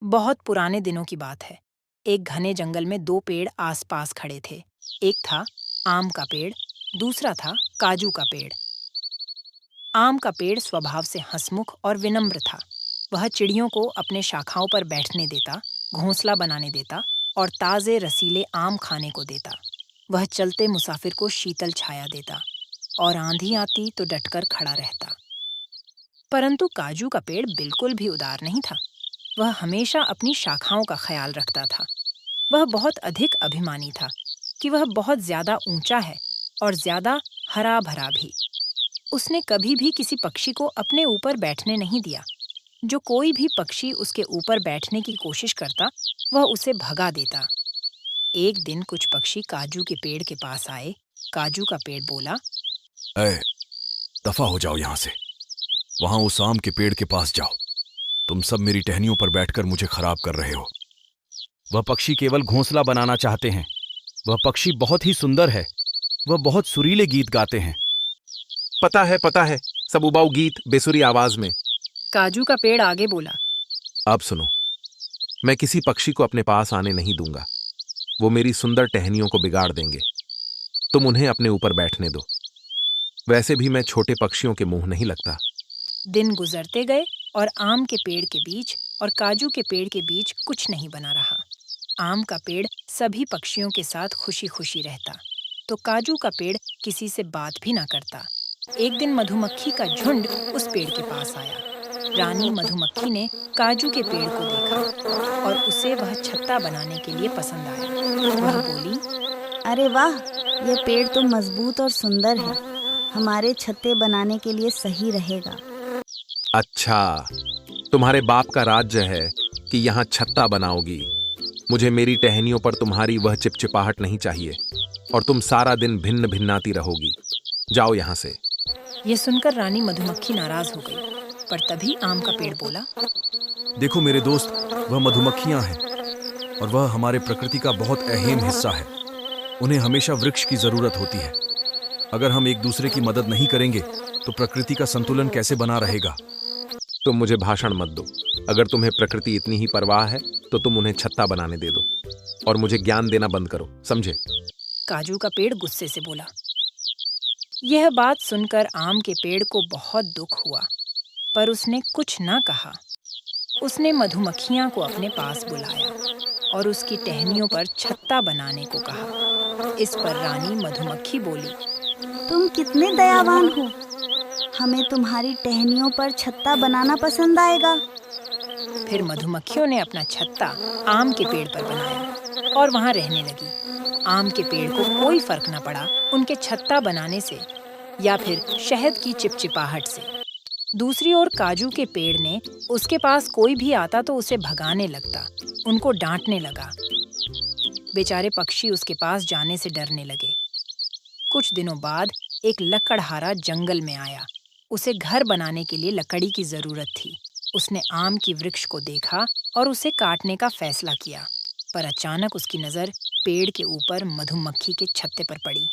बहुत पुराने दिनों की बात है। एक घने जंगल में दो पेड़ आसपास खड़े थे। एक था आम का पेड़, दूसरा था काजू का पेड़। आम का पेड़ स्वभाव से हंसमुख और विनम्र था। वह चिड़ियों को अपने शाखाओं पर बैठने देता, घोंसला बनाने देता और ताजे रसीले आम खाने को देता। वह चलते मुसाफिर को शीतल छाया देता और आंधी आती तो डटकर खड़ा रहता। परंतु काजू का पेड़ बिल्कुल भी उदार नहीं था। वह हमेशा अपनी शाखाओं का ख्याल रखता था। वह बहुत अधिक अभिमानी था कि वह बहुत ज्यादा ऊंचा है और ज्यादा हरा भरा भी। उसने कभी भी किसी पक्षी को अपने ऊपर बैठने नहीं दिया। जो कोई भी पक्षी उसके ऊपर बैठने की कोशिश करता, वह उसे भगा देता। एक दिन कुछ पक्षी काजू के पेड़ के पास आए। काजू का पेड़ बोला, ए, दफा हो जाओ यहाँ से। वहां उस आम के पेड़ के पास जाओ। तुम सब मेरी टहनियों पर बैठकर मुझे खराब कर रहे हो। वह पक्षी केवल घोंसला बनाना चाहते हैं। वह पक्षी बहुत ही सुंदर है। वह बहुत सुरीले गीत गाते हैं। पता है, सब उबाऊ गीत बेसुरी आवाज में। काजू का पेड़ आगे बोला, अब सुनो, मैं किसी पक्षी को अपने पास आने नहीं दूंगा। वो मेरी सुंदर टहनियों को बिगाड़ देंगे। तुम उन्हें अपने ऊपर बैठने दो। वैसे भी मैं छोटे पक्षियों के मुंह नहीं लगता। दिन गुजरते गए और आम के पेड़ के बीच और काजू के पेड़ के बीच कुछ नहीं बना रहा। आम का पेड़ सभी पक्षियों के साथ खुशी खुशी रहता, तो काजू का पेड़ किसी से बात भी ना करता। एक दिन मधुमक्खी का झुंड उस पेड़ के पास आया। रानी मधुमक्खी ने काजू के पेड़ को देखा और उसे वह छत्ता बनाने के लिए पसंद आया। वह बोली, अरे वाह, ये पेड़ तो मजबूत और सुंदर है। हमारे छत्ते बनाने के लिए सही रहेगा। अच्छा, तुम्हारे बाप का राज्य है कि यहाँ छत्ता बनाओगी। मुझे मेरी टहनियों पर तुम्हारी वह चिपचिपाहट नहीं चाहिए और तुम सारा दिन भिन्न भिन्नाती रहोगी। जाओ यहाँ से। यह सुनकर रानी मधुमक्खी नाराज हो गई, पर तभी आम का पेड़ बोला, देखो मेरे दोस्त, वह मधुमक्खियां हैं और वह हमारे प्रकृति का बहुत अहम हिस्सा है। उन्हें हमेशा वृक्ष की जरूरत होती है। अगर हम एक दूसरे की मदद नहीं करेंगे तो प्रकृति का संतुलन कैसे बना रहेगा? तुम मुझे भाषण मत दो। अगर तुम्हें प्रकृति इतनी ही परवाह है तो तुम उन्हें छत्ता बनाने दे दो और मुझे ज्ञान देना बंद करो, समझे? काजू का पेड़ गुस्से से बोला। यह बात सुनकर आम के पेड़ को बहुत दुख हुआ, पर उसने कुछ ना कहा। उसने मधुमक्खियां को अपने पास बुलाया और उसकी टहनियों पर छत्ता बनाने को कहा। इस पर रानी मधुमक्खी बोली, तुम कितने दयावान हो। हमें तुम्हारी टहनियों पर छत्ता बनाना पसंद आएगा। फिर मधुमक्खियों ने अपना छत्ता आम के पेड़ पर बनाया और वहां रहने लगी। आम के पेड़ को कोई फर्क न पड़ा उनके छत्ता बनाने से या फिर शहद की चिपचिपाहट से। दूसरी ओर काजू के पेड़ ने उसके पास कोई भी आता तो उसे भगाने लगता, उनको डांटने लगा। बेचारे पक्षी उसके पास जाने से डरने लगे। कुछ दिनों बाद एक लकड़हारा जंगल में आया। उसे घर बनाने के लिए लकड़ी की जरूरत थी। उसने आम की वृक्ष को देखा और उसे काटने का फैसला किया, पर अचानक उसकी नजर पेड़ के ऊपर मधुमक्खी के छत्ते पर पड़ी।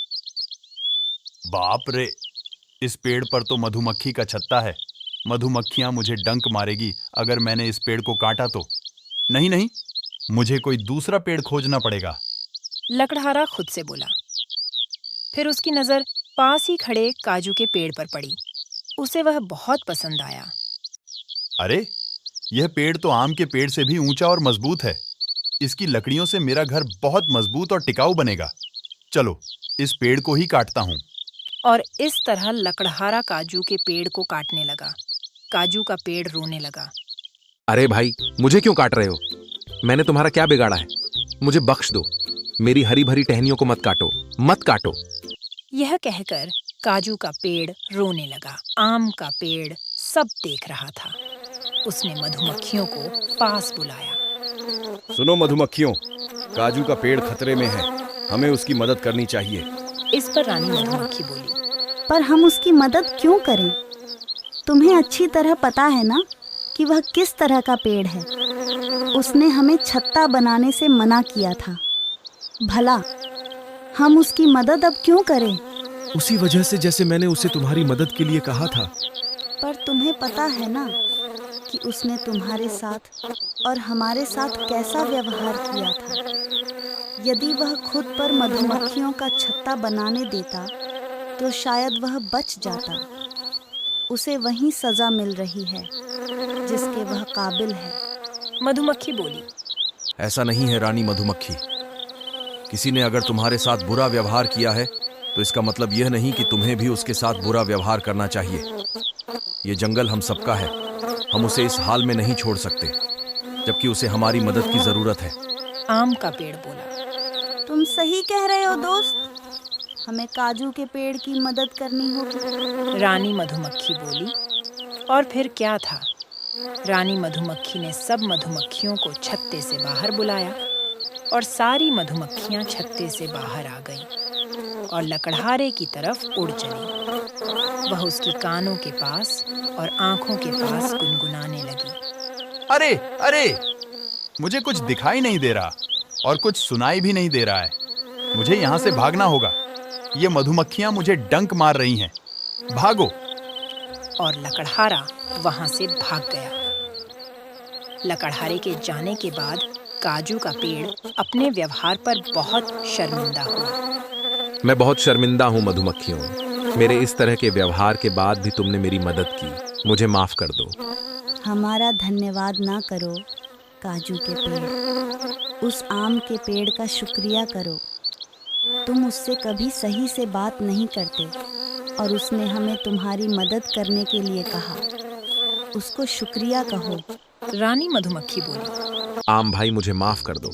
बाप रे, इस पेड़ पर तो मधुमक्खी का छत्ता है। मधुमक्खियां मुझे डंक मारेगी अगर मैंने इस पेड़ को काटा तो। नहीं, मुझे कोई दूसरा पेड़ खोजना पड़ेगा। लकड़हारा खुद से बोला। फिर उसकी नजर पास ही खड़े काजू के पेड़ पर पड़ी। उसे वह बहुत पसंद आया। अरे, यह पेड़ तो आम के पेड़ से भी ऊंचा और मजबूत है। इसकी लकड़ियों से मेरा घर बहुत मजबूत और टिकाऊ बनेगा। चलो, इस पेड़ को ही काटता हूँ। और इस तरह लकड़हारा काजू के पेड़ को काटने लगा। काजू का पेड़ रोने लगा। अरे भाई, मुझे क्यों काट रहे हो? मैंने तुम्हारा क्या बिगाड़ा है? मुझे बख्श दो। मेरी हरी भरी टहनियों को मत काटो, मत काटो। यह कहकर काजू का पेड़ रोने लगा। आम का पेड़ सब देख रहा था। उसने मधुमक्खियों को पास बुलाया। सुनो मधुमक्खियों, काजू का पेड़ खतरे में है। हमें उसकी मदद करनी चाहिए। इस पर रानी मधुमक्खी बोली, पर हम उसकी मदद क्यों करें? तुम्हें अच्छी तरह पता है ना कि वह किस तरह का पेड़ है। उसने हमें छत्ता बनाने से मना किया था। भला हम उसकी मदद अब क्यों करें? उसी वजह से जैसे मैंने उसे तुम्हारी मदद के लिए कहा था। पर तुम्हें पता है ना कि उसने तुम्हारे साथ और हमारे साथ कैसा व्यवहार किया था। यदि वह खुद पर मधुमक्खियों का छत्ता बनाने देता तो शायद वह बच जाता। उसे वही सजा मिल रही है जिसके वह काबिल है। मधुमक्खी बोली। ऐसा नहीं है रानी मधुमक्खी। किसी ने अगर तुम्हारे साथ बुरा व्यवहार किया है तो इसका मतलब यह नहीं कि तुम्हें भी उसके साथ बुरा व्यवहार करना चाहिए। ये जंगल हम सबका है। हम उसे इस हाल में नहीं छोड़ सकते जबकि उसे हमारी मदद की जरूरत है। आम का पेड़ बोला। तुम सही कह रहे हो दोस्त, हमें काजू के पेड़ की मदद करनी होगी। रानी मधुमक्खी बोली। और फिर क्या था, रानी मधुमक्खी ने सब मधुमक्खियों को छत्ते से बाहर बुलाया और सारी मधुमक्खियां छत्ते से बाहर आ गईं और लकड़हारे की तरफ उड़ चली। वह उसकी कानों के पास और आंखों के पास गुनगुनाने लगी। अरे अरे, मुझे कुछ दिखाई नहीं दे रहा और कुछ सुनाई भी नहीं दे रहा है। मुझे यहाँ से भागना होगा। ये मधुमक्खियां मुझे डंक मार रही हैं। भागो। और लकड़हारा वहां से भाग गया। लकड़हारे के जाने के बाद काजू का पेड़ अपने व्यवहार पर बहुत शर्मिंदा हुआ। मैं बहुत शर्मिंदा हूँ मधुमक्खियों। मेरे इस तरह के व्यवहार के बाद भी तुमने मेरी मदद की। मुझे माफ कर दो। हमारा धन्यवाद ना करो काजू के पेड़, उस आम के पेड़ का शुक्रिया करो। तुम उससे कभी सही से बात नहीं करते और उसने हमें तुम्हारी मदद करने के लिए कहा। उसको शुक्रिया कहो। रानी मधुमक्खी बोली। आम भाई, मुझे माफ कर दो।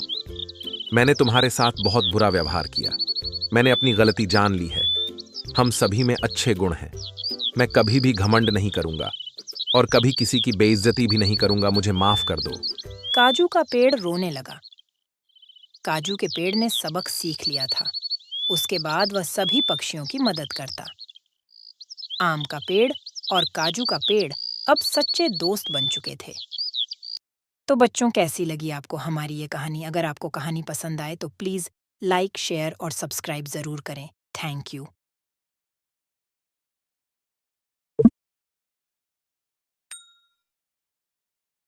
मैंने तुम्हारे साथ बहुत बुरा व्यवहार किया। मैंने अपनी गलती जान ली है। हम सभी में अच्छे गुण हैं। मैं कभी भी घमंड नहीं करूंगा और कभी किसी की बेइज्जती भी नहीं करूंगा। मुझे माफ कर दो। काजू का पेड़ रोने लगा। काजू के पेड़ ने सबक सीख लिया था। उसके बाद वह सभी पक्षियों की मदद करता। आम का पेड़ और काजू का पेड़ अब सच्चे दोस्त बन चुके थे। तो बच्चों, कैसी लगी आपको हमारी ये कहानी? अगर आपको कहानी पसंद आए तो प्लीज़ लाइक, शेयर और सब्सक्राइब ज़रूर करें। Thank you.